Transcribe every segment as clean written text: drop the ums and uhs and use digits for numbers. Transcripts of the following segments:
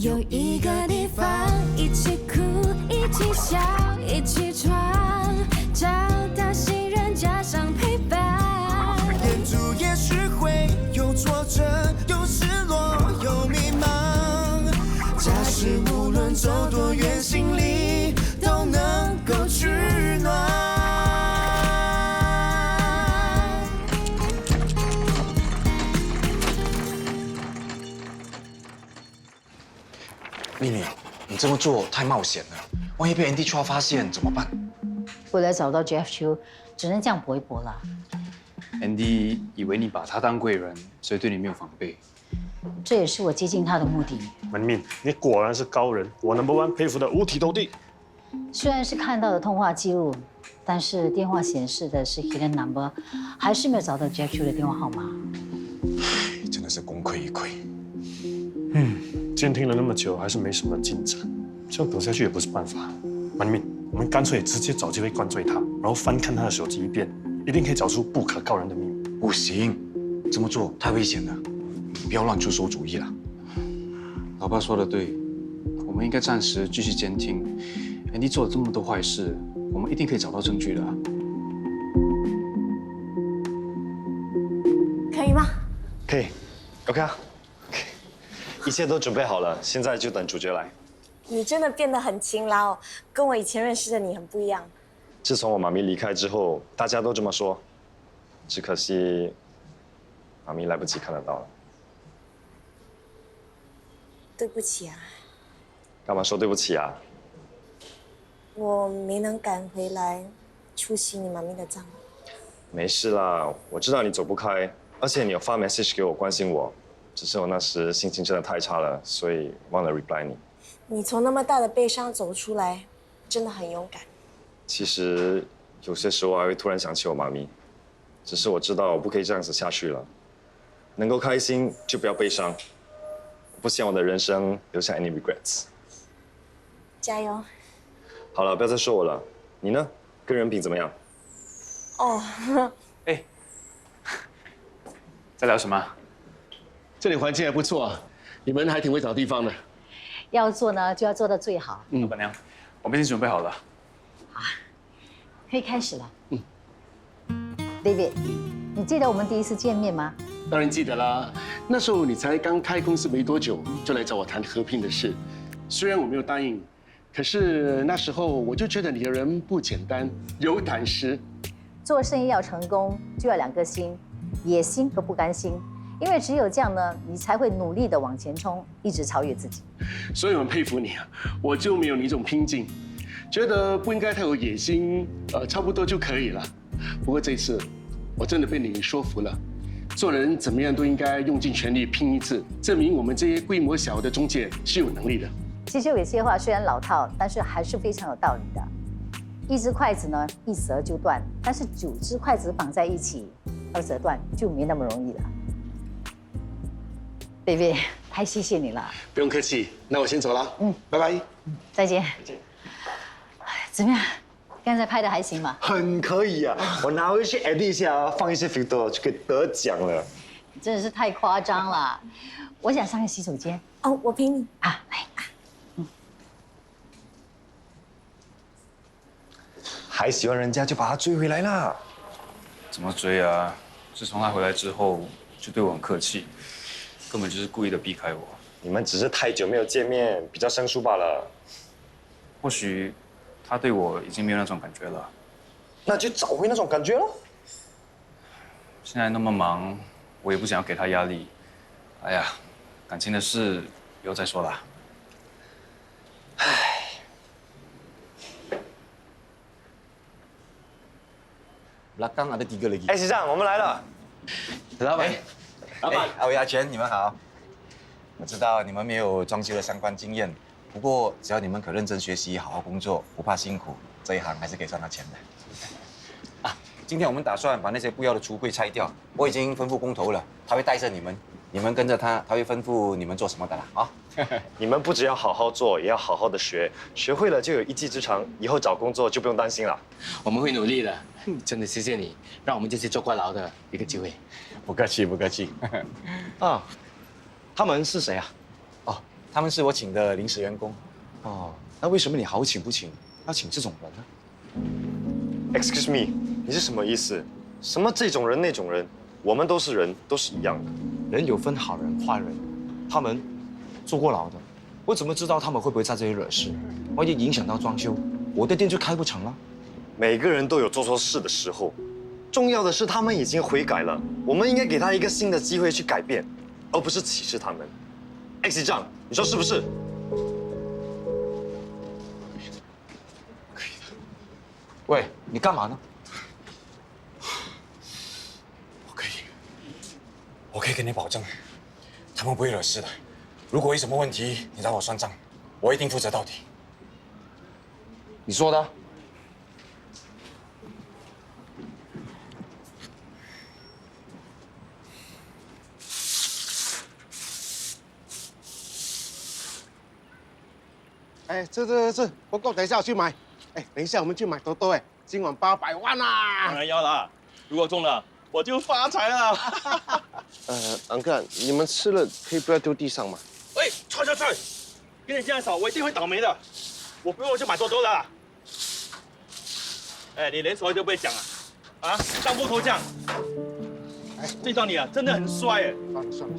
有一个地方，一起哭，一起笑，一起闯，找到信任加上陪伴。沿途也许会有挫折，有失落，有迷茫。假使无论走多远，心里都能够取暖。丽丽，你这么做太冒险了，万一被 Andy Chua 发现怎么办？为了找到 Jeff Chu， 只能这样搏一搏了。Andy 以为你把他当贵人，所以对你没有防备。这也是我接近他的目的。文敏，你果然是高人，我 No.1佩服的五体投地。虽然是看到了通话记录，但是电话显示的是 hidden number， 还是没有找到 Jeff Chu 的电话号码。真的是功亏一篑。监听了那么久，还是没什么进展，这样等下去也不是办法。文敏，我们干脆直接找机会灌醉他，然后翻看他的手机一遍，一定可以找出不可告人的秘密。不行，这么做太危险了，你不要乱出馊主意了。老爸说的对，我们应该暂时继续监听。Andy 做了这么多坏事，我们一定可以找到证据的。可以吗？可以 ，OK 啊。一切都准备好了，现在就等主角来。你真的变得很勤劳，跟我以前认识的你很不一样。自从我妈咪离开之后，大家都这么说，只可惜妈咪来不及看得到了。对不起啊，干嘛说对不起啊？我没能赶回来出席你妈咪的葬礼。没事啦，我知道你走不开，而且你有发 message 给我关心我，只是我那时心情真的太差了，所以忘了 reply 你。你从那么大的悲伤走出来，真的很勇敢。其实有些时候我还会突然想起我妈咪，只是我知道我不可以这样子下去了。能够开心就不要悲伤，我不希望我的人生留下 any regrets。加油！好了，不要再说我了。你呢？个人品怎么样？哦，哎，在聊什么？这里环境还不错啊，你们还挺会找地方的。要做呢，就要做到最好。老板娘，我们已经准备好了。可以开始了。David， 你记得我们第一次见面吗？当然记得啦，那时候你才刚开公司没多久，就来找我谈合并的事。虽然我没有答应，可是那时候我就觉得你的人不简单，有胆识。做生意要成功，就要两颗心，野心和不甘心。因为只有这样呢，你才会努力的往前冲，一直超越自己。所以我很佩服你啊，我就没有你这种拼劲，觉得不应该太有野心，差不多就可以了。不过这次，我真的被你说服了。做人怎么样都应该用尽全力拼一次，证明我们这些规模小的中介是有能力的。其实有些话虽然老套，但是还是非常有道理的。一只筷子呢，一折就断，但是9只筷子绑在一起，2折断就没那么容易了。David， 太谢谢你了。不用客气，那我先走了。拜拜。再见。怎么样？刚才拍的还行吗？很可以啊，我拿回去 edit 一下，放一些 filter 就可以得奖了。真的是太夸张了。我想上个洗手间。哦，我陪你。啊，来。还喜欢人家就把他追回来啦。怎么追啊？自从他回来之后，就对我很客气，根本就是故意的避开我。你们只是太久没有见面，比较生疏罢了。或许他对我已经没有那种感觉了。那就找回那种感觉咯。现在那么忙，我也不想要给他压力。哎呀，感情的事以后再说啦。belakang ada 3 lagi。哎，学长，我们来了。老板，老板，欧亚全，你们好。我知道你们没有装修的相关经验，不过只要你们肯认真学习，好好工作，不怕辛苦，这一行还是可以赚到钱的。啊，今天我们打算把那些不要的橱柜拆掉，我已经吩咐工头了，他会带着你们，你们跟着他，他会吩咐你们做什么的啦啊。你们不只要好好做，也要好好的学，学会了就有一技之长，以后找工作就不用担心了。我们会努力的，真的谢谢你，让我们这些坐过牢的一个机会。不客气，不客气。啊，他们是谁啊？哦，他们是我请的临时员工。哦，那为什么你好请不请，要请这种人呢 ？Excuse me， 你是什么意思？什么这种人那种人？我们都是人，都是一样的。人有分好人坏人，他们坐过牢的，我怎么知道他们会不会在这里惹事？万一影响到装修，我的店就开不成了。每个人都有做错事的时候，重要的是他们已经悔改了，我们应该给他一个新的机会去改变，而不是歧视他们。X 酱，你说是不是？喂，你干嘛呢？我可以跟你保证，他们不会惹事的。如果有什么问题，你找我算账，我一定负责到底。你说的。哎，这，不够，等一下我去买。哎，等一下我们去买多多，哎，今晚800万啊！当然要啦，如果中了，我就发财了。安哥，你们吃了可以不要丢地上吗？喂，踹！跟你这样少，我一定会倒霉的。我不用我就买多多了。哎，你连所有都不会讲啊？啊，当木头匠。哎，这招你啊，真的很衰哎。算了，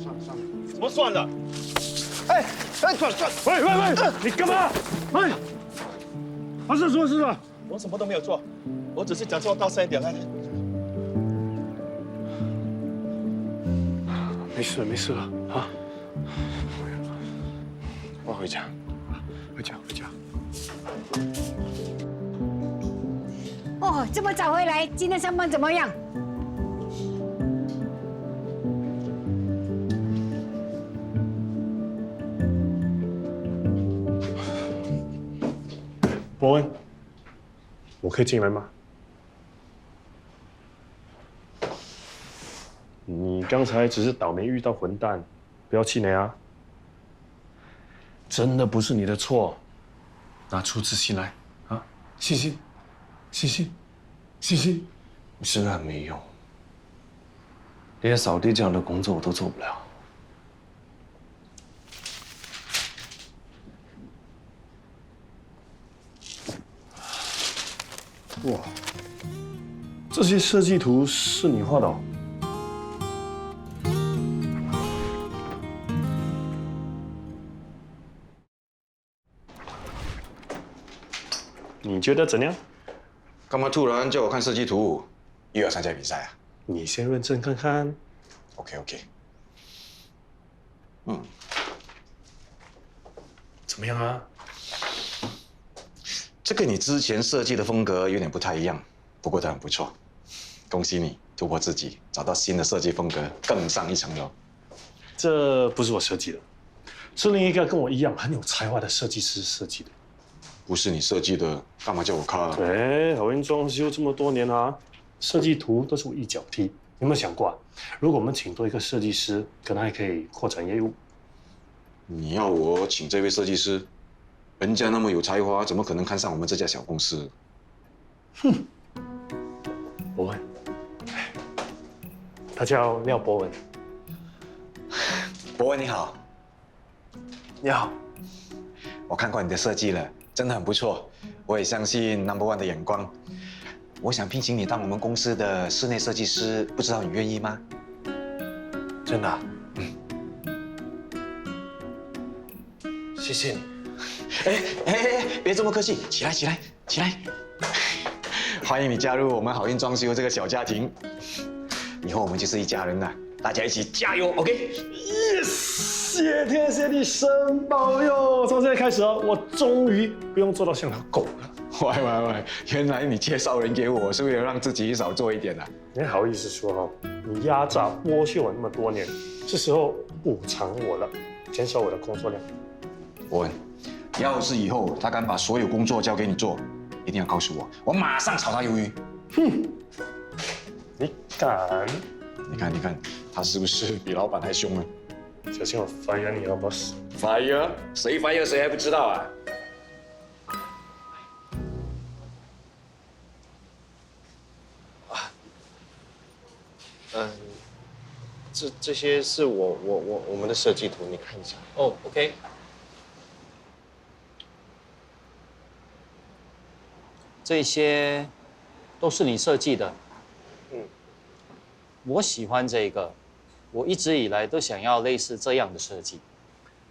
怎么算了？哎，算！喂，你干嘛？哎，发生什么事了？我什么都没有做，我只是讲错大声一点而已。没事了啊！我要回家。哦，这么早回来，今天上班怎么样？伯恩，我可以进来吗？你刚才只是倒霉遇到混蛋，不要气馁啊！真的不是你的错，拿出自信来啊！信心，真的没用，连扫地这样的工作我都做不了。哇，这些设计图是你画的哦？你觉得怎样？干嘛突然叫我看设计图？又要参加比赛啊？你先认真看看。OK。怎么样啊？这跟你之前设计的风格有点不太一样，不过都很不错。恭喜你突破自己，找到新的设计风格，更上一层楼。这不是我设计的，是另一个跟我一样很有才华的设计师设计的。不是你设计的，干嘛叫我看？对，讨厌装修这么多年啊，设计图都是我一脚踢。有没有想过啊？如果我们请多一个设计师，可能还可以扩展业务。你要我请这位设计师？人家那么有才华，怎么可能看上我们这家小公司？哼，伯文，他叫廖伯文。伯文你好。你好。我看过你的设计了，真的很不错。我也相信 No.1 的眼光。我想聘请你当我们公司的室内设计师，不知道你愿意吗？真的啊？谢谢你。别这么客气，起来！欢迎你加入我们好运装修这个小家庭。以后我们就是一家人了，大家一起加油 ，OK？ 谢天谢地，神保佑！从现在开始哦，我终于不用做到像条狗了。喂，原来你介绍人给我是为了让自己少做一点啊？你好意思说哦？你压榨剥削我那么多年，是时候补偿我了，减少我的工作量。伯文，要是以后他敢把所有工作交给你做，一定要告诉我，我马上炒他鱿鱼。哼，你敢？你看，他是不是比老板还凶呢？小心我 fire 你哦 ，boss。fire？谁 fire 谁还不知道啊？这些是我们的设计图，你看一下。哦 ，OK。这些都是你设计的。我喜欢这个，我一直以来都想要类似这样的设计。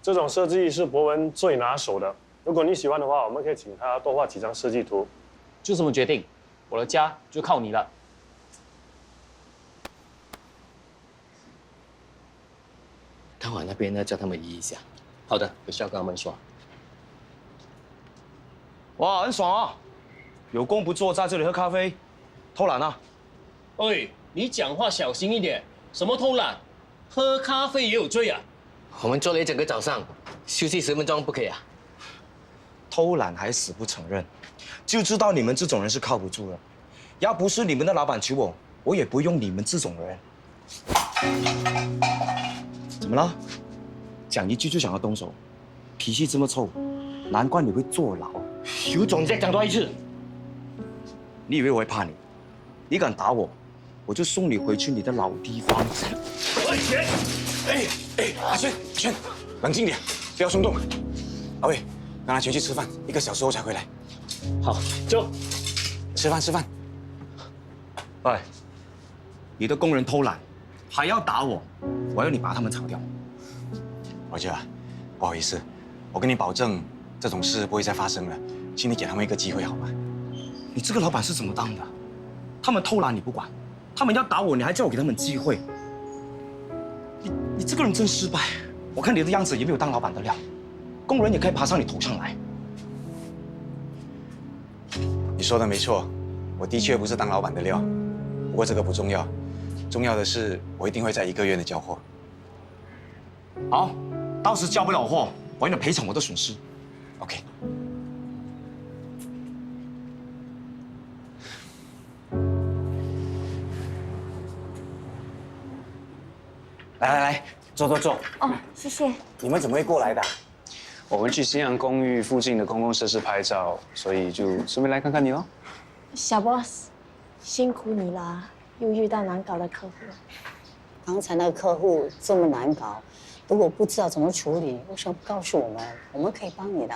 这种设计是博文最拿手的。如果你喜欢的话，我们可以请他多画几张设计图。就这么决定，我的家就靠你了。看完那边呢，叫他们移一下。好的，有需要跟他们说。哇，很爽啊！有工不做，在这里喝咖啡，偷懒啊！喂，你讲话小心一点，什么偷懒？喝咖啡也有罪啊！我们做了一整个早上，休息10分钟不可以啊？偷懒还死不承认，就知道你们这种人是靠不住的。要不是你们的老板求我，我也不用你们这种人。怎么了？讲一句就想要动手，脾气这么臭，难怪你会坐牢。有种你再讲多一次！你以为我会怕你？你敢打我，我就送你回去你的老地方。阿轩，冷静点，不要冲动。阿伟，让他先去吃饭，1个小时后才回来。好，走。吃饭。喂，你的工人偷懒，还要打我，我要你把他们炒掉。罗姐，不好意思，我跟你保证，这种事不会再发生了，请你给他们一个机会好吗？你这个老板是怎么当的？他们偷懒你不管，他们要打我，你还叫我给他们机会。你这个人真失败，我看你的样子也没有当老板的料，工人也可以爬上你头上来。你说的没错，我的确不是当老板的料，不过这个不重要，重要的是我一定会在1个月内交货。好，到时交不了货，我让你赔偿我的损失。OK。来，坐。哦，谢谢。你们怎么会过来的？我们去新阳公寓附近的公共设施拍照，所以就顺便来看看你喽。小 boss， 辛苦你啦，又遇到难搞的客户。刚才那个客户这么难搞，如果不知道怎么处理，为什么不告诉我们？我们可以帮你的。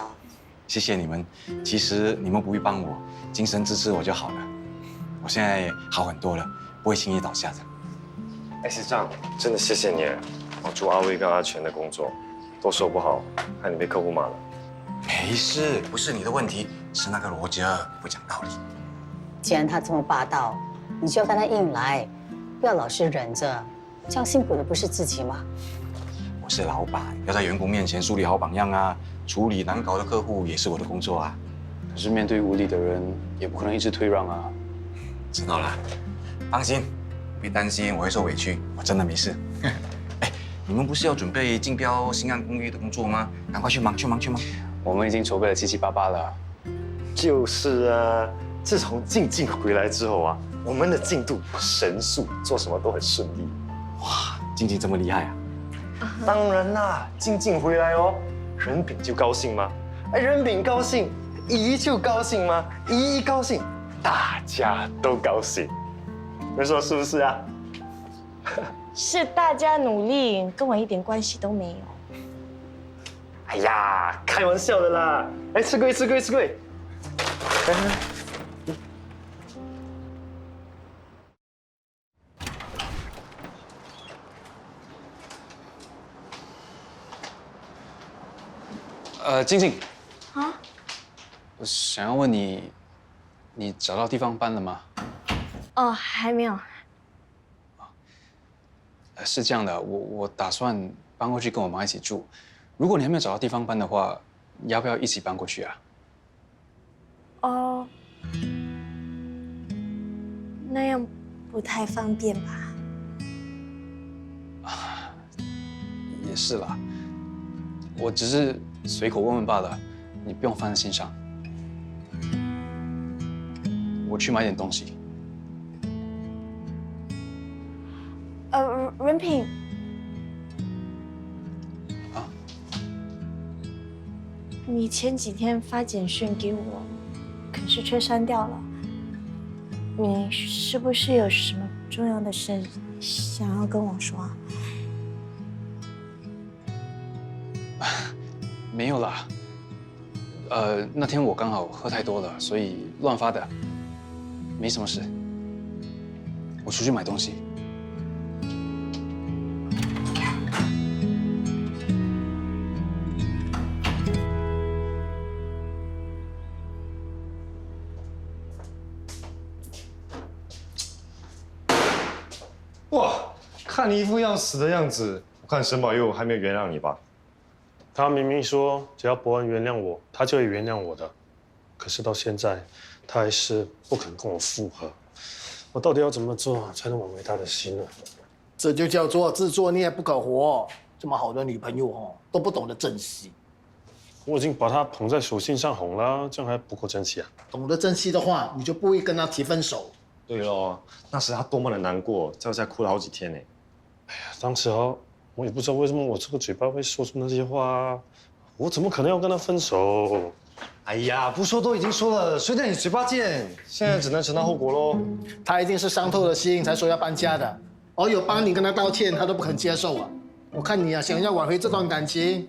谢谢你们，其实你们不必帮我，精神支持我就好了。我现在好很多了，不会轻易倒下的。哎，师长，真的谢谢你，我祝阿威跟阿全的工作都说不好，害你被客户骂了。没事，不是你的问题，是那个罗哲不讲道理。既然他这么霸道，你就要跟他硬来，不要老是忍着，这样辛苦的不是自己吗？我是老板，要在员工面前树立好榜样啊！处理难搞的客户也是我的工作啊。可是面对无理的人，也不可能一直退让啊。知道了，放心，别担心我会受委屈，我真的没事。哎，你们不是要准备竞标新安公寓的工作吗？赶快去忙。我们已经筹备得七七八八了。就是啊，自从静回来之后啊，我们的进度神速，做什么都很顺利。哇，静这么厉害啊！当然啦，静回来哦，人品就高兴吗？人品高兴，姨就高兴吗？姨高兴，大家都高兴。你们说是不是啊？是大家努力，跟我一点关系都没有。哎呀，开玩笑的啦！哎，吃贵。静啊，我想要问你，你找到地方搬了吗？哦，还没有。是这样的，我打算搬过去跟我妈一起住。如果你还没有找到地方搬的话，你要不要一起搬过去啊？哦，那样不太方便吧？也是啦，我只是随口问问罢了，你不用放在心上。我去买点东西。人品。啊？你前几天发简讯给我，可是却删掉了。你是不是有什么重要的事想要跟我说啊？没有啦，那天我刚好喝太多了，所以乱发的，没什么事。我出去买东西。哇，看你一副要死的样子，我看沈宝佑还没有原谅你吧？他明明说只要伯恩原谅我，他就会原谅我的，可是到现在，他还是不肯跟我复合。我到底要怎么做才能挽回他的心呢？这就叫做自作孽不可活。这么好的女朋友哦，都不懂得珍惜。我已经把他捧在手心上哄了，这样还不够珍惜啊？懂得珍惜的话，你就不会跟他提分手。对咯，那时他多么的难过，在我家哭了好几天呢。哎呀，当时啊，我也不知道为什么我这个嘴巴会说出那些话啊，我怎么可能要跟他分手？哎呀，不说都已经说了，谁叫你嘴巴贱？现在只能承担后果喽。他一定是伤透了心才说要搬家的，而有帮你跟他道歉，他都不肯接受啊。我看你啊，想要挽回这段感情，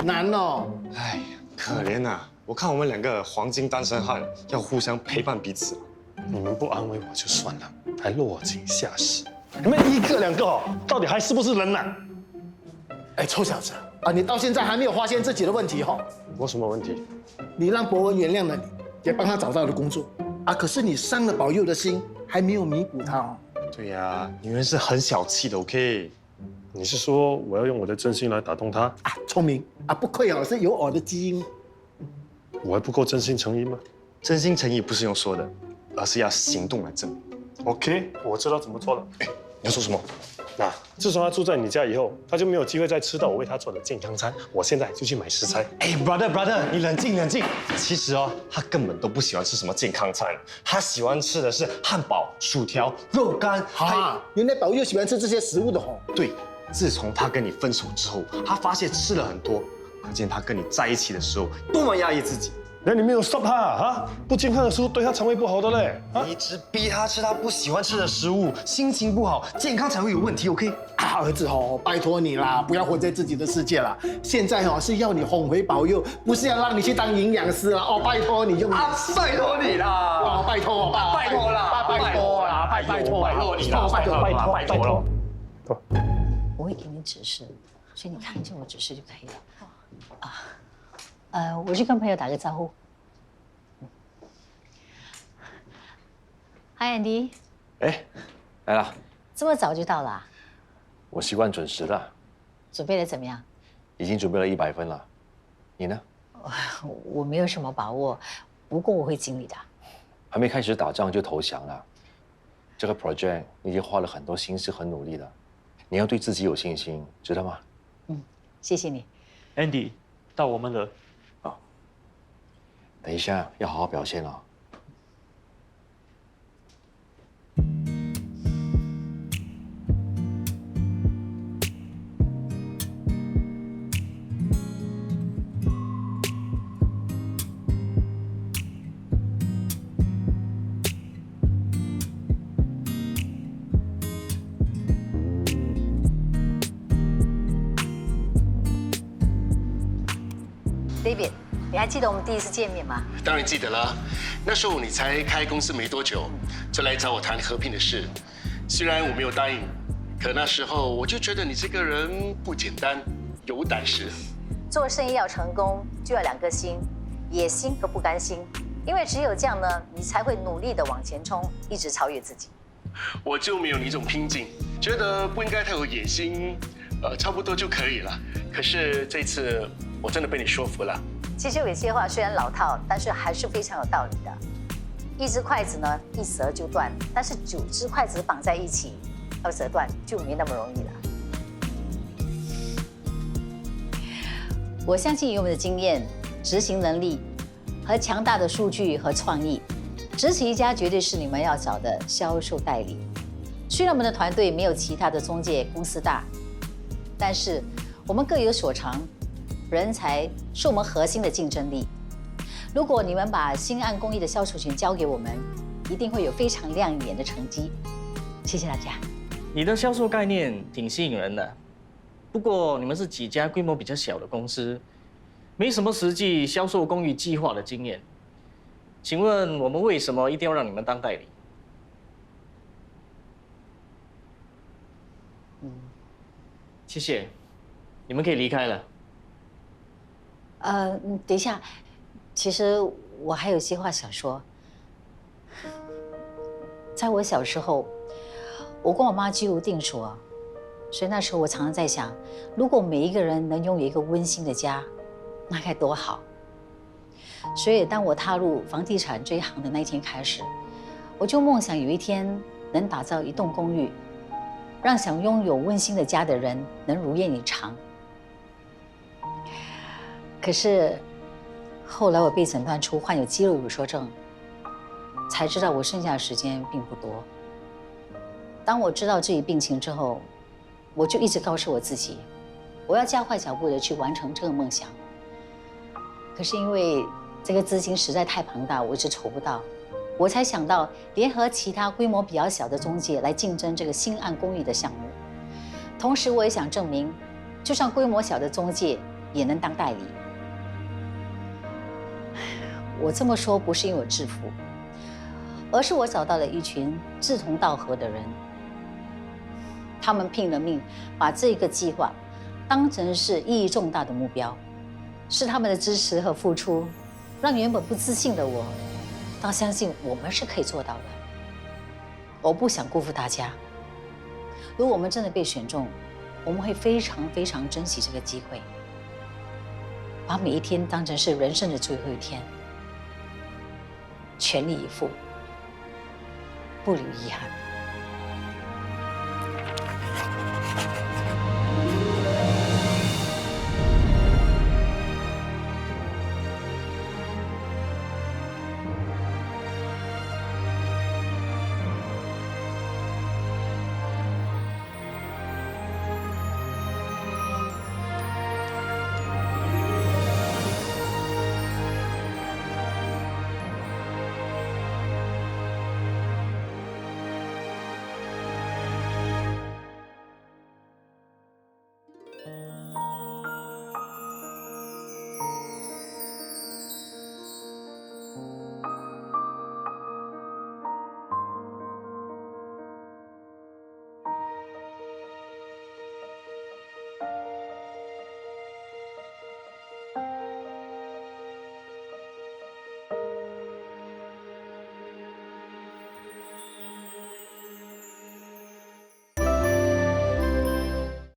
难哦。哎呀，可怜呐！我看我们两个黄金单身汉要互相陪伴彼此。你们不安慰我就算了，还落井下石。你们一个两个哦，到底还是不是人呐？哎，臭小子啊，你到现在还没有发现自己的问题哈？我什么问题？你让伯文原谅了你，也帮他找到了工作啊，可是你伤了宝佑的心，还没有弥补他哦。对呀，女人是很小气的 ，OK？ 你是说我要用我的真心来打动他？啊，聪明啊，不愧哦是有我的基因。我还不够真心诚意吗？真心诚意不是用说的，而是要行动来证明。OK， 我知道怎么做了。哎，你要说什么？那自从他住在你家以后，他就没有机会再吃到我为他做的健康餐。我现在就去买食材。哎 ，brother， 你冷静冷静。其实哦，他根本都不喜欢吃什么健康餐，他喜欢吃的是汉堡、薯条、肉干。啊，原来宝佑喜欢吃这些食物的吼。对，自从他跟你分手之后，他发现吃了很多，可见他跟你在一起的时候多么压抑自己。那你没有 stop 他啊？不健康的食物对他肠胃不好的嘞。你一直逼他吃他不喜欢吃的食物，心情不好，健康才会有问题。OK？ 啊，儿子哦，拜托你啦，不要活在自己的世界啦。现在哦是要你哄回宝佑，不是要让你去当营养师啦。哦，拜托你用。啊，拜托你啦！哦，拜托，拜托啦！拜托啦！拜托，拜托你啦！拜托，拜托了。我会给你指示，所以你看见我指示就可以了。我去跟朋友打个招呼。Hi Andy， 哎，来了。这么早就到了？我习惯准时的。准备的怎么样？已经准备了100分了。你呢？我没有什么把握，不过我会尽力的。还没开始打仗就投降了。这个 project 你已经花了很多心思和努力了，你要对自己有信心，知道吗？谢谢你 ，Andy， 到我们了。等一下要好好表现哦。David， 你还记得我们第一次见面吗？当然记得了，那时候你才开公司没多久，就来找我谈合并的事。虽然我没有答应，可那时候我就觉得你这个人不简单，有胆识。做生意要成功，就要2个心，野心和不甘心。因为只有这样呢，你才会努力的往前冲，一直超越自己。我就没有你这种拼劲，觉得不应该太有野心，差不多就可以了。可是这次我真的被你说服了。其实有些话虽然老套，但是还是非常有道理的。1只筷子呢，一折就断，但是9只筷子绑在一起，要折断就没那么容易了。我相信以我们的经验、执行能力和强大的数据和创意，支持一家绝对是你们要找的销售代理。虽然我们的团队没有其他的中介公司大，但是我们各有所长，人才是我们核心的竞争力。如果你们把新岸公益的销售权交给我们，一定会有非常亮眼的成绩。谢谢大家。你的销售概念挺吸引人的，不过你们是几家规模比较小的公司，没什么实际销售公寓计划的经验。请问我们为什么一定要让你们当代理？谢谢，你们可以离开了。等一下，其实我还有些话想说。在我小时候，我跟我妈居无定所，所以那时候我常常在想，如果每一个人能拥有一个温馨的家，那该多好。所以当我踏入房地产这一行的那一天开始，我就梦想有一天能打造一栋公寓，让想拥有温馨的家的人能如愿以偿。可是后来我被诊断出患有肌肉萎缩症，才知道我剩下的时间并不多。当我知道这一病情之后，我就一直告诉我自己，我要加快脚步的去完成这个梦想。可是因为这个资金实在太庞大，我一直筹不到，我才想到联合其他规模比较小的中介来竞争这个新案公寓的项目。同时，我也想证明，就算规模小的中介也能当代理。我这么说不是因为我致富，而是我找到了一群志同道合的人，他们拼了命把这个计划当成是意义重大的目标，是他们的支持和付出，让原本不自信的我，倒相信我们是可以做到的。我不想辜负大家，如果我们真的被选中，我们会非常非常珍惜这个机会，把每一天当成是人生的最后一天，全力以赴，不留遗憾。